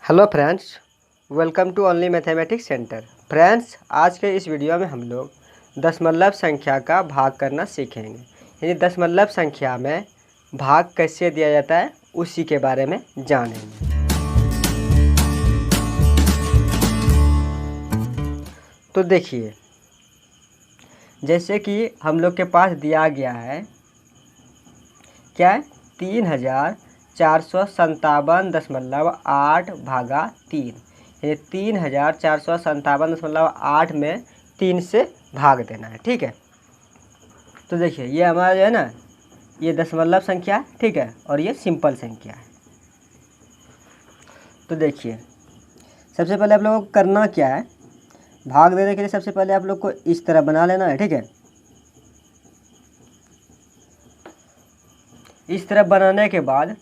Hello friends, welcome to only mathematics centre. Friends, आज के इस वीडियो में हम लोग दशमलव संख्या का भाग करना सीखेंगे। यानी दशमलव संख्या में भाग कैसे दिया जाता है उसी के बारे में जानेंगे। तो देखिए, जैसे कि हम लोग के पास दिया गया है क्या है 3457.8 भागा 3। ये 3457.8 में 3 से भाग देना है। ठीक है, तो देखिए ये हमारा जो है ना, ये दशमलव संख्या है। ठीक है, और ये सिंपल संख्या है। तो देखिए, सबसे पहले आप लोगों को करना क्या है, भाग देने के लिए सबसे पहले आप लोग को इस तरह बना लेना है। ठीक है, इस तरह बनाने के बाद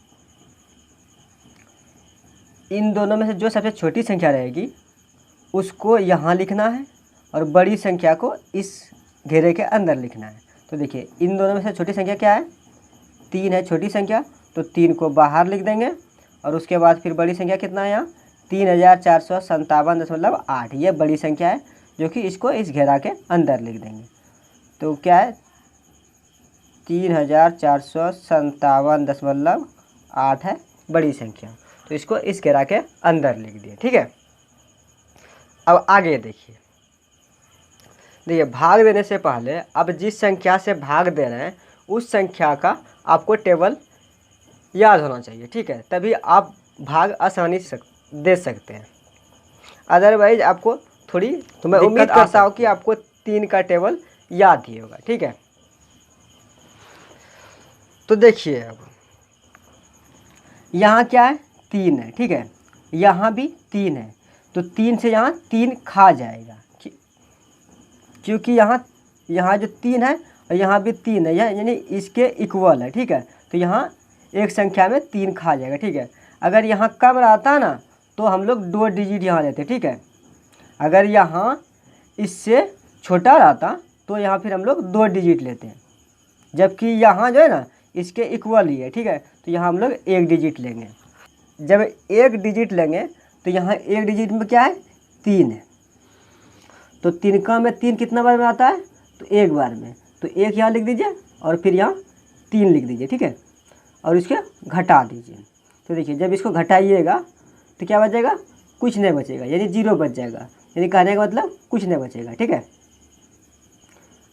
इन दोनों में से जो सबसे छोटी संख्या रहेगी उसको यहाँ लिखना है और बड़ी संख्या को इस घेरे के अंदर लिखना है। तो देखिए, इन दोनों में से छोटी संख्या क्या है, 3 है छोटी संख्या, तो 3 को बाहर लिख देंगे। और उसके बाद फिर बड़ी संख्या कितना है, यहाँ 3457.8, ये बड़ी संख्या है जो कि इसको इस घेरा के अंदर लिख देंगे। तो क्या है 3457.8 है बड़ी संख्या, तो इसको इस घेरा के अंदर लिख दिए। ठीक है, अब आगे देखिए, भाग देने से पहले अब जिस संख्या से भाग दे रहे हैं उस संख्या का आपको टेबल याद होना चाहिए। ठीक है, तभी आप भाग आसानी से दे सकते हैं। अदरवाइज आपको थोड़ी, तो मैं उम्मीद करता हूँ कि आपको 3 का टेबल याद ही होगा। ठीक है, तो देखिए अब यहाँ क्या है 3 है। ठीक है, यहाँ भी 3 है, तो 3 से यहाँ 3 खा जाएगा, क्योंकि यहाँ जो 3 है और यहाँ भी 3 है, यानी इसके इक्वल है। ठीक है, तो यहाँ एक संख्या में 3 खा जाएगा। ठीक है, अगर यहाँ कम रहता ना तो हम लोग 2 डिजिट यहाँ लेते। ठीक है, अगर यहाँ इससे छोटा रहता तो यहाँ फिर हम लोग 2 डिजिट लेते हैं, जबकि यहाँ जो है ना इसके इक्वल ही है। ठीक है, तो यहाँ हम लोग 1 डिजिट लेंगे। जब 1 डिजिट लेंगे तो यहाँ 1 डिजिट में क्या है 3 है, तो 3 का में 3 कितना बार में आता है, तो 1 बार में, तो 1 यहाँ लिख दीजिए और फिर यहाँ 3 लिख दीजिए। ठीक है, और इसके घटा दीजिए। तो देखिए, जब इसको घटाइएगा तो क्या बचेगा, कुछ नहीं बचेगा, यानी 0 बच जाएगा। यानी कहने का मतलब कुछ नहीं बचेगा। ठीक है,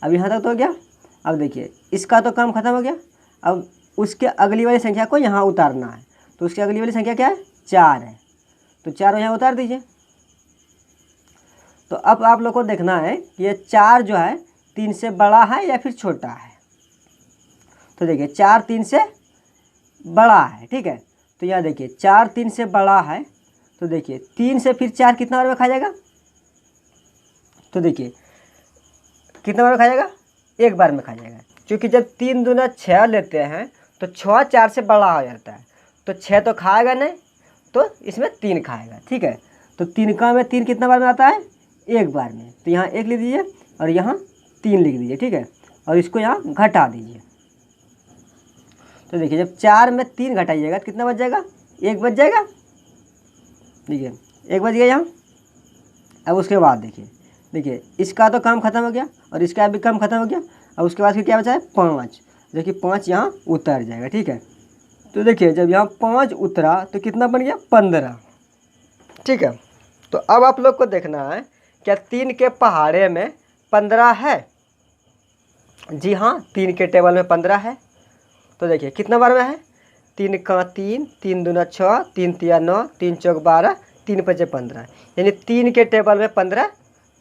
अब यहाँ तक तो हो गया। अब देखिए, इसका तो काम खत्म हो गया। अब उसके अगली वाली संख्या को यहाँ उतारना है, तो उसकी अगली वाली संख्या क्या है 4 है, तो 4 यहाँ उतार दीजिए। तो अब आप लोग को देखना है कि ये 4 जो है 3 से बड़ा है या फिर छोटा है। तो देखिए 4 3 से बड़ा है। ठीक है, तो यहाँ देखिए 4 3 से बड़ा है, तो देखिए 3 से फिर 4 कितना बार में खा जाएगा, तो देखिए कितना बार में खा जाएगा, 1 बार में खा जाएगा। क्योंकि जब 3 दूना 6 लेते हैं तो 6 4 से बड़ा हो जाता है, तो 6 तो खाएगा नहीं, तो इसमें 3 खाएगा। ठीक है, तो 3 का में 3 कितना बार में आता है, 1 बार में, तो यहाँ 1 लिख दीजिए और यहाँ 3 लिख दीजिए। ठीक है, और इसको यहाँ घटा दीजिए। तो देखिए, जब 4 में 3 घटाइएगा तो कितना बच जाएगा, 1 बच जाएगा। देखिए 1 बच गया यहाँ। अब उसके बाद देखिए इसका तो काम खत्म हो गया और इसका भी काम खत्म हो गया। अब उसके बाद फिर क्या बचा है 5, जो कि 5 यहाँ उतर जाएगा। ठीक है, तो देखिए जब यहाँ 5 उतरा तो कितना बन गया 15। ठीक है, तो अब आप लोग को देखना है क्या 3 के पहाड़े में 15 है। जी हाँ, 3 के टेबल में 15 है। तो देखिए कितना बार में है, 3 का 3, 3 दूना 6, 3 तिया 9, 3 चौक 12, 3 पचे 15, यानी 3 के टेबल में 15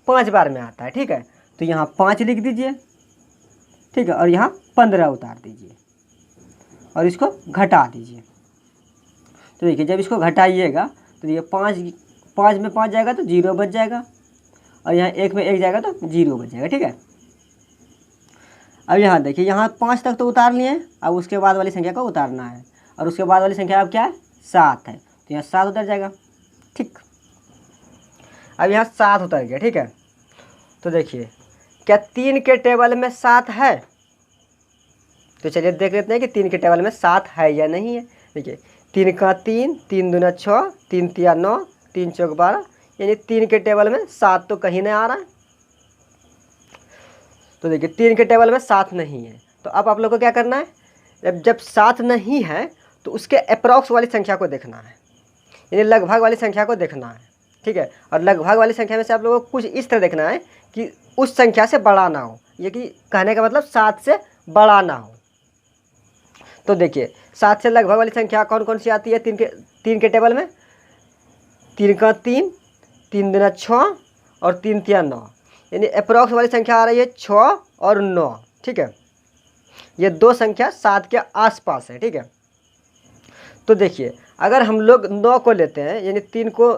5 बार में आता है। ठीक है, तो यहाँ 5 लिख दीजिए। ठीक है, और यहाँ 15 उतार दीजिए और इसको घटा दीजिए। तो देखिए जब इसको घटाइएगा तो देखिए 5 में 5 जाएगा तो 0 बच जाएगा, और यहाँ 1 में 1 जाएगा तो 0 बच जाएगा। ठीक है, अब यहाँ देखिए, यहाँ 5 तक तो उतार लिए, अब उसके बाद वाली संख्या को उतारना है, और उसके बाद वाली संख्या अब क्या है 7 है, तो यहाँ 7 उतर जाएगा। ठीक, अब यहाँ 7 उतर गया। ठीक है, तो देखिए क्या 3 के टेबल में 7 है, तो चलिए देख लेते हैं कि 3 के टेबल में 7 है या नहीं है। देखिए 3 का 3, 3 दूना 6, 3 तिया 9, 3 चौक 12, यानी 3 के टेबल में 7 तो कहीं नहीं आ रहा है। तो देखिए 3 के टेबल में 7 नहीं है। तो अब आप लोग को क्या करना है, जब 7 नहीं है तो उसके अप्रॉक्स वाली संख्या को देखना है, यानी लगभग वाली संख्या को देखना है, ठीक है। और लगभग वाली संख्या में से आप लोगों को कुछ इस तरह देखना है कि उस संख्या से बड़ा ना हो, ये कि कहने का मतलब 7 से बड़ा ना हो। तो देखिए 7 से लगभग वाली संख्या कौन कौन सी आती है 3 के टेबल में, 3 का 3, 3 दूना 6 और 3 तिया 9, यानी अप्रॉक्स वाली संख्या आ रही है 6 और 9, ठीक है। ये दो संख्या 7 के आसपास है, ठीक है। तो देखिए अगर हम लोग 9 को लेते हैं, यानी 3 को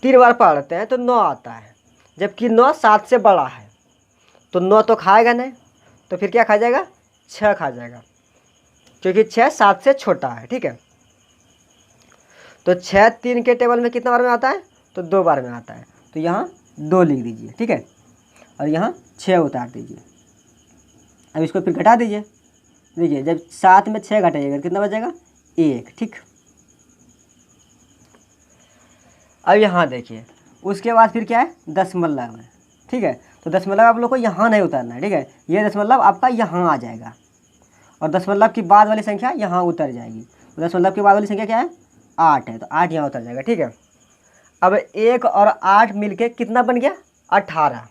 3 बार पढ़ते हैं तो 9 आता है, जबकि 9 7 से बड़ा है। तो 9 तो खाएगा नहीं, तो फिर क्या खा जाएगा, 6 खा जाएगा, क्योंकि 6 7 से छोटा है, ठीक है। तो 6 3 के टेबल में कितना बार में आता है, तो 2 बार में आता है। तो यहाँ 2 लिख दीजिए, ठीक है, और यहाँ 6 उतार दीजिए। अब इसको फिर घटा दीजिए। देखिए जब 7 में 6 घटाइएगा कितना बचेगा, 1, ठीक। अब यहाँ देखिए उसके बाद फिर क्या है, दशमलव है, ठीक है। तो दशमलव आप लोग को यहाँ नहीं उतारना है, ठीक है। ये दशमलव आपका यहाँ आ जाएगा और दशमलव की बाद वाली संख्या यहाँ उतर जाएगी। तो दशमलव की बाद वाली संख्या क्या है, 8 है, तो 8 यहाँ उतर जाएगा, ठीक है। अब 1 और 8 मिलके कितना बन गया, 18।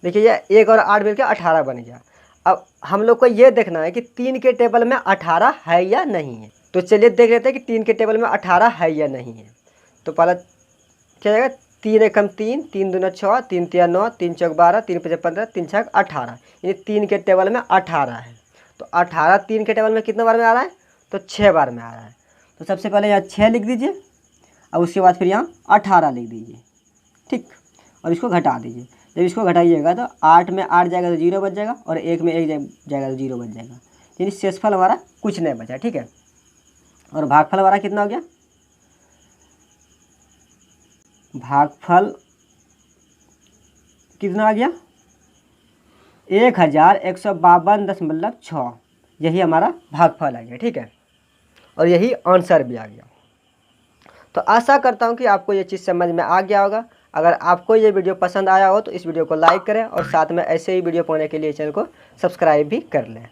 देखिए ये 1 और 8 मिलके 18 बन गया। अब हम लोग को ये देखना है कि 3 के टेबल में 18 है या नहीं है। तो चलिए देख लेते हैं कि 3 के टेबल में 18 है या नहीं है। तो पहला क्या जाएगा, 3 एकम 3, 3 दूना 6, 3 तिया 9, 3 चौक 12, 3 पचे 15, 3 छक 18, यानी 3 के टेबल में 18 है। तो 18 3 के टेबल में कितने बार में आ रहा है, तो 6 बार में आ रहा है। तो सबसे पहले यहाँ 6 लिख दीजिए और उसके बाद फिर यहाँ 18 लिख दीजिए, ठीक, और इसको घटा दीजिए। जब इसको घटाइएगा तो 8 में 8 जाएगा तो 0 बच जाएगा और 1 में 1 जाएगा तो 0 बच जाएगा, यानी शेषफल हमारा कुछ नहीं बचा, ठीक है। और भागफल हमारा कितना हो गया, भागफल कितना आ गया, 1152.6, यही हमारा भागफल आ गया, ठीक है। और यही आंसर भी आ गया। तो आशा करता हूँ कि आपको ये चीज़ समझ में आ गया होगा। अगर आपको ये वीडियो पसंद आया हो तो इस वीडियो को लाइक करें और साथ में ऐसे ही वीडियो पाने के लिए चैनल को सब्सक्राइब भी कर लें।